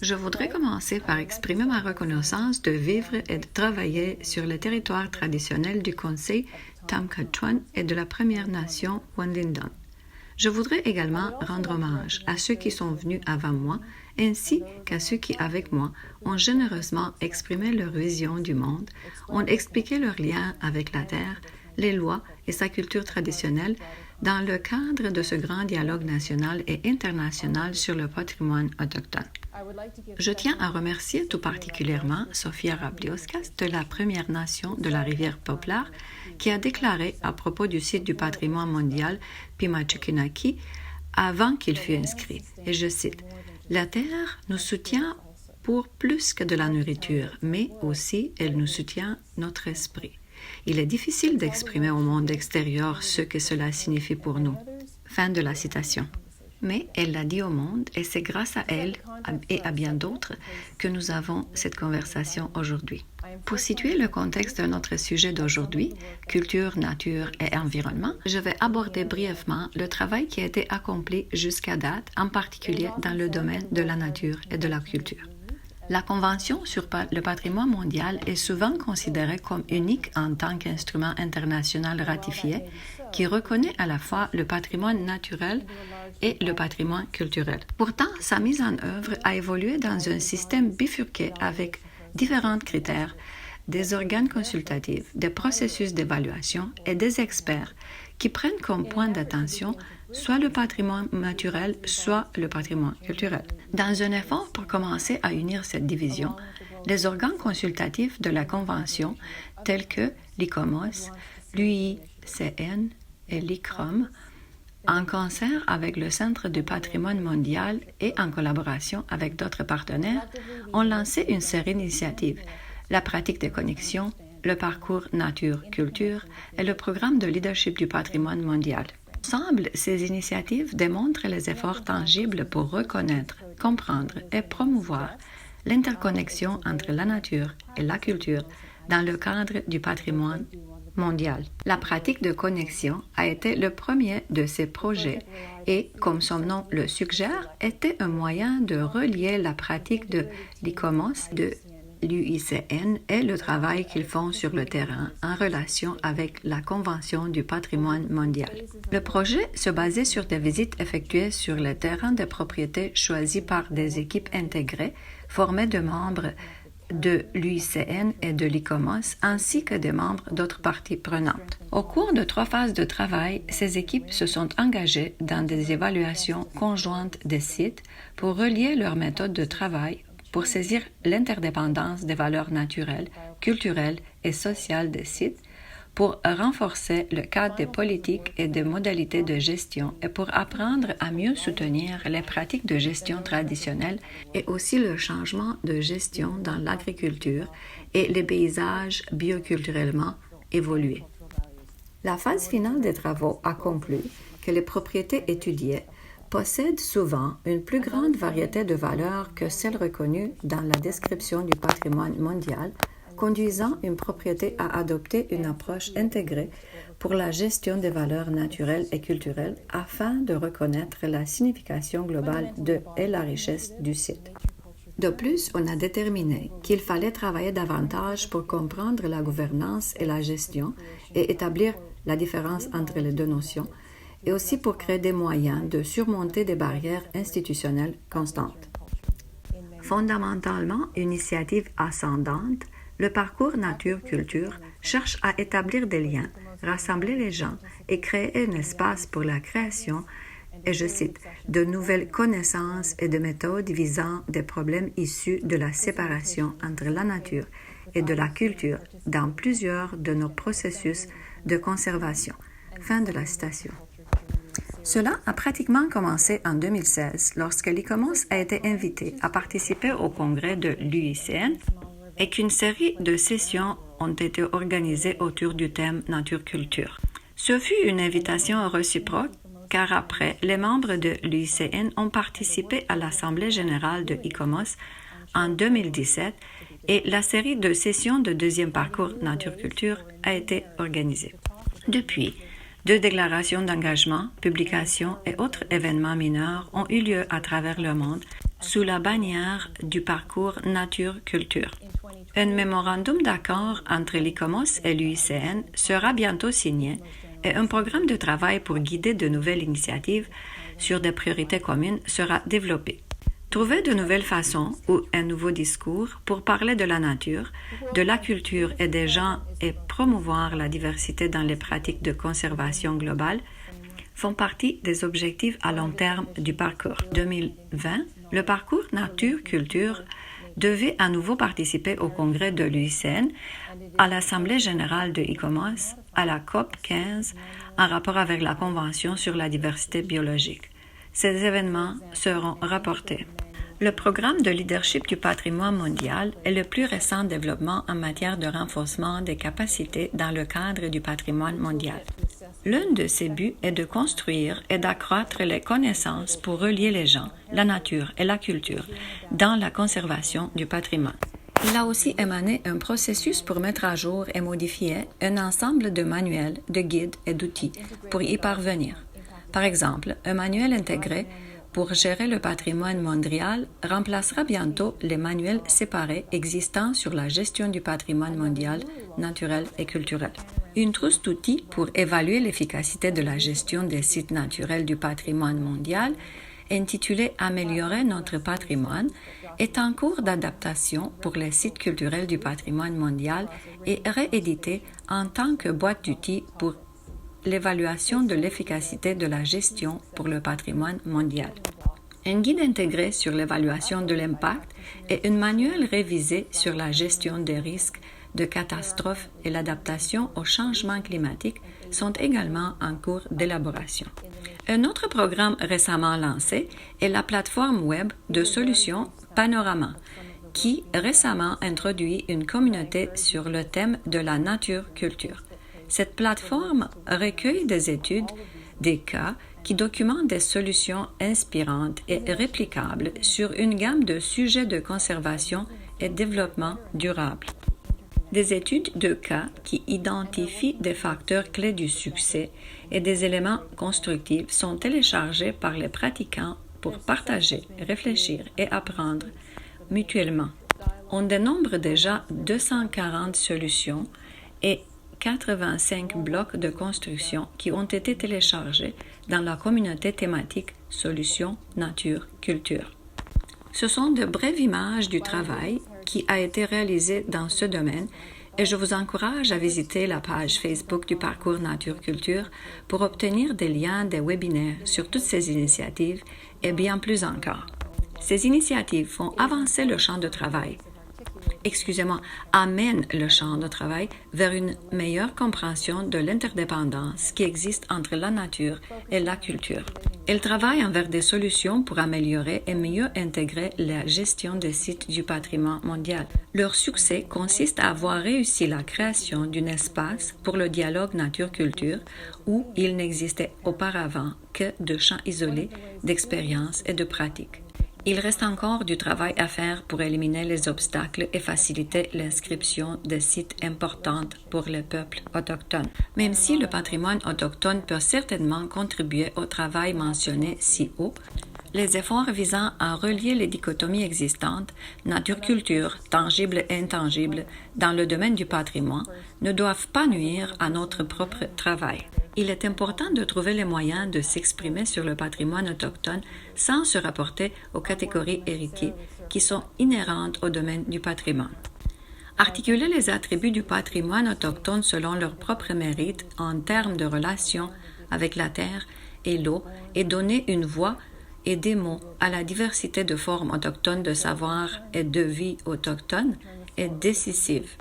Je voudrais commencer par exprimer ma reconnaissance de vivre et de travailler sur le territoire traditionnel du Conseil Tamkatuan et de la Première Nation Wenlindon. Je voudrais également rendre hommage à ceux qui sont venus avant moi, ainsi qu'à ceux qui, avec moi, ont généreusement exprimé leur vision du monde, ont expliqué leur lien avec la terre, les lois et sa culture traditionnelle dans le cadre de ce grand dialogue national et international sur le patrimoine autochtone. Je tiens à remercier tout particulièrement Sofia Rabliauskas de la Première Nation de la Rivière Poplar qui a déclaré à propos du site du patrimoine mondial Pimachikinaki avant qu'il fût inscrit, et je cite, « La Terre nous soutient pour plus que de la nourriture, mais aussi elle nous soutient notre esprit. Il est difficile d'exprimer au monde extérieur ce que cela signifie pour nous. » Fin de la citation. Mais elle l'a dit au monde et c'est grâce à elle et à bien d'autres que nous avons cette conversation aujourd'hui. Pour situer le contexte de notre sujet d'aujourd'hui, culture, nature et environnement, je vais aborder brièvement le travail qui a été accompli jusqu'à date, en particulier dans le domaine de la nature et de la culture. La Convention sur le patrimoine mondial est souvent considérée comme unique en tant qu'instrument international ratifié qui reconnaît à la fois le patrimoine naturel et le patrimoine culturel. Pourtant, sa mise en œuvre a évolué dans un système bifurqué avec différents critères, des organes consultatifs, des processus d'évaluation et des experts qui prennent comme point d'attention soit le patrimoine naturel, soit le patrimoine culturel. Dans un effort pour commencer à unir cette division, les organes consultatifs de la Convention, tels que l'ICOMOS, l'UICN et l'ICROM, en concert avec le Centre du patrimoine mondial et en collaboration avec d'autres partenaires, ont lancé une série d'initiatives, la pratique des connexions, le parcours nature-culture et le programme de leadership du patrimoine mondial. Ensemble, ces initiatives démontrent les efforts tangibles pour reconnaître, comprendre et promouvoir l'interconnexion entre la nature et la culture dans le cadre du patrimoine mondial. La pratique de connexion a été le premier de ces projets et, comme son nom le suggère, était un moyen de relier la pratique de l'ICOMOS, de l'UICN et le travail qu'ils font sur le terrain en relation avec la Convention du patrimoine mondial. Le projet se basait sur des visites effectuées sur le terrain des propriétés choisies par des équipes intégrées formées de membres de l'UICN et de l'ICOMOS, ainsi que des membres d'autres parties prenantes. Au cours de 3 phases de travail, ces équipes se sont engagées dans des évaluations conjointes des sites pour relier leurs méthodes de travail pour saisir l'interdépendance des valeurs naturelles, culturelles et sociales des sites, pour renforcer le cadre des politiques et des modalités de gestion et pour apprendre à mieux soutenir les pratiques de gestion traditionnelles et aussi le changement de gestion dans l'agriculture et les paysages bioculturellement évolués. La phase finale des travaux a conclu que les propriétés étudiées possèdent souvent une plus grande variété de valeurs que celles reconnues dans la description du patrimoine mondial, conduisant une propriété à adopter une approche intégrée pour la gestion des valeurs naturelles et culturelles afin de reconnaître la signification globale et la richesse du site. De plus, on a déterminé qu'il fallait travailler davantage pour comprendre la gouvernance et la gestion et établir la différence entre les deux notions, et aussi pour créer des moyens de surmonter des barrières institutionnelles constantes. Fondamentalement, initiative ascendante, le parcours nature-culture cherche à établir des liens, rassembler les gens et créer un espace pour la création, et je cite, de nouvelles connaissances et de méthodes visant des problèmes issus de la séparation entre la nature et de la culture dans plusieurs de nos processus de conservation. Fin de la citation. Cela a pratiquement commencé en 2016 lorsque l'ICOMOS a été invité à participer au congrès de l'UICN et qu'une série de sessions ont été organisées autour du thème nature-culture. Ce fut une invitation réciproque car après, les membres de l'UICN ont participé à l'Assemblée générale de ICOMOS en 2017 et la série de sessions de deuxième parcours nature-culture a été organisée. Depuis, 2 déclarations d'engagement, publications et autres événements mineurs ont eu lieu à travers le monde sous la bannière du parcours Nature-Culture. Un mémorandum d'accord entre l'ICOMOS et l'UICN sera bientôt signé et un programme de travail pour guider de nouvelles initiatives sur des priorités communes sera développé. Trouver de nouvelles façons ou un nouveau discours pour parler de la nature, de la culture et des gens et promouvoir la diversité dans les pratiques de conservation globale font partie des objectifs à long terme du parcours. 2020, le parcours Nature-Culture devait à nouveau participer au congrès de l'UICN, à l'Assemblée générale de ICOMOS, à la COP 15, en rapport avec la Convention sur la diversité biologique. Ces événements seront rapportés. Le programme de leadership du patrimoine mondial est le plus récent développement en matière de renforcement des capacités dans le cadre du patrimoine mondial. L'un de ses buts est de construire et d'accroître les connaissances pour relier les gens, la nature et la culture dans la conservation du patrimoine. Il a aussi émané un processus pour mettre à jour et modifier un ensemble de manuels, de guides et d'outils pour y parvenir. Par exemple, un manuel intégré pour gérer le patrimoine mondial remplacera bientôt les manuels séparés existants sur la gestion du patrimoine mondial, naturel et culturel. Une trousse d'outils pour évaluer l'efficacité de la gestion des sites naturels du patrimoine mondial, intitulée « Améliorer notre patrimoine », est en cours d'adaptation pour les sites culturels du patrimoine mondial et rééditée en tant que boîte d'outils pour l'évaluation de l'efficacité de la gestion pour le patrimoine mondial. Un guide intégré sur l'évaluation de l'impact et un manuel révisé sur la gestion des risques de catastrophes et l'adaptation au changement climatique sont également en cours d'élaboration. Un autre programme récemment lancé est la plateforme web de solutions Panorama, qui récemment introduit une communauté sur le thème de la nature-culture. Cette plateforme recueille des études, des cas qui documentent des solutions inspirantes et réplicables sur une gamme de sujets de conservation et développement durable. Des études de cas qui identifient des facteurs clés du succès et des éléments constructifs sont téléchargés par les pratiquants pour partager, réfléchir et apprendre mutuellement. On dénombre déjà 240 solutions et 85 blocs de construction qui ont été téléchargés dans la communauté thématique Solutions Nature Culture. Ce sont de brèves images du travail qui a été réalisé dans ce domaine et je vous encourage à visiter la page Facebook du Parcours Nature Culture pour obtenir des liens des webinaires sur toutes ces initiatives et bien plus encore. Ces initiatives font avancer le champ de travail. Amène le champ de travail vers une meilleure compréhension de l'interdépendance qui existe entre la nature et la culture. Elles travaillent vers des solutions pour améliorer et mieux intégrer la gestion des sites du patrimoine mondial. Leur succès consiste à avoir réussi la création d'un espace pour le dialogue nature-culture où il n'existait auparavant que de champs isolés d'expériences et de pratiques. Il reste encore du travail à faire pour éliminer les obstacles et faciliter l'inscription de sites importants pour les peuples autochtones. Même si le patrimoine autochtone peut certainement contribuer au travail mentionné si haut, les efforts visant à relier les dichotomies existantes, nature-culture, tangible et intangible, dans le domaine du patrimoine, ne doivent pas nuire à notre propre travail. Il est important de trouver les moyens de s'exprimer sur le patrimoine autochtone sans se rapporter aux catégories héritées qui sont inhérentes au domaine du patrimoine. Articuler les attributs du patrimoine autochtone selon leurs propres mérites en termes de relations avec la terre et l'eau et donner une voix et des mots à la diversité de formes autochtones de savoir et de vie autochtone est décisive.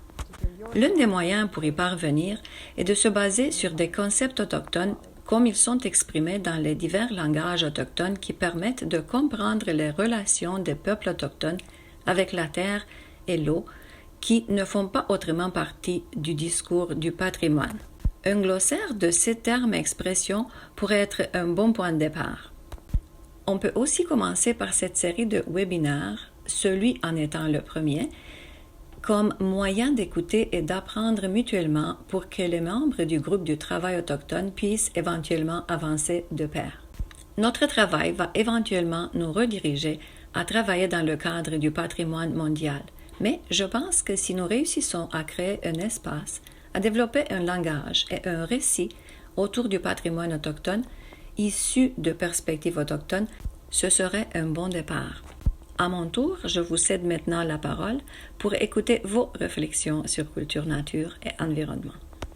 L'un des moyens pour y parvenir est de se baser sur des concepts autochtones comme ils sont exprimés dans les divers langages autochtones qui permettent de comprendre les relations des peuples autochtones avec la terre et l'eau qui ne font pas autrement partie du discours du patrimoine. Un glossaire de ces termes et expressions pourrait être un bon point de départ. On peut aussi commencer par cette série de webinaires, celui en étant le premier, comme moyen d'écouter et d'apprendre mutuellement pour que les membres du groupe du travail autochtone puissent éventuellement avancer de pair. Notre travail va éventuellement nous rediriger à travailler dans le cadre du patrimoine mondial, mais je pense que si nous réussissons à créer un espace, à développer un langage et un récit autour du patrimoine autochtone, issu de perspectives autochtones, ce serait un bon départ. À mon tour, je vous cède maintenant la parole pour écouter vos réflexions sur culture, nature et environnement.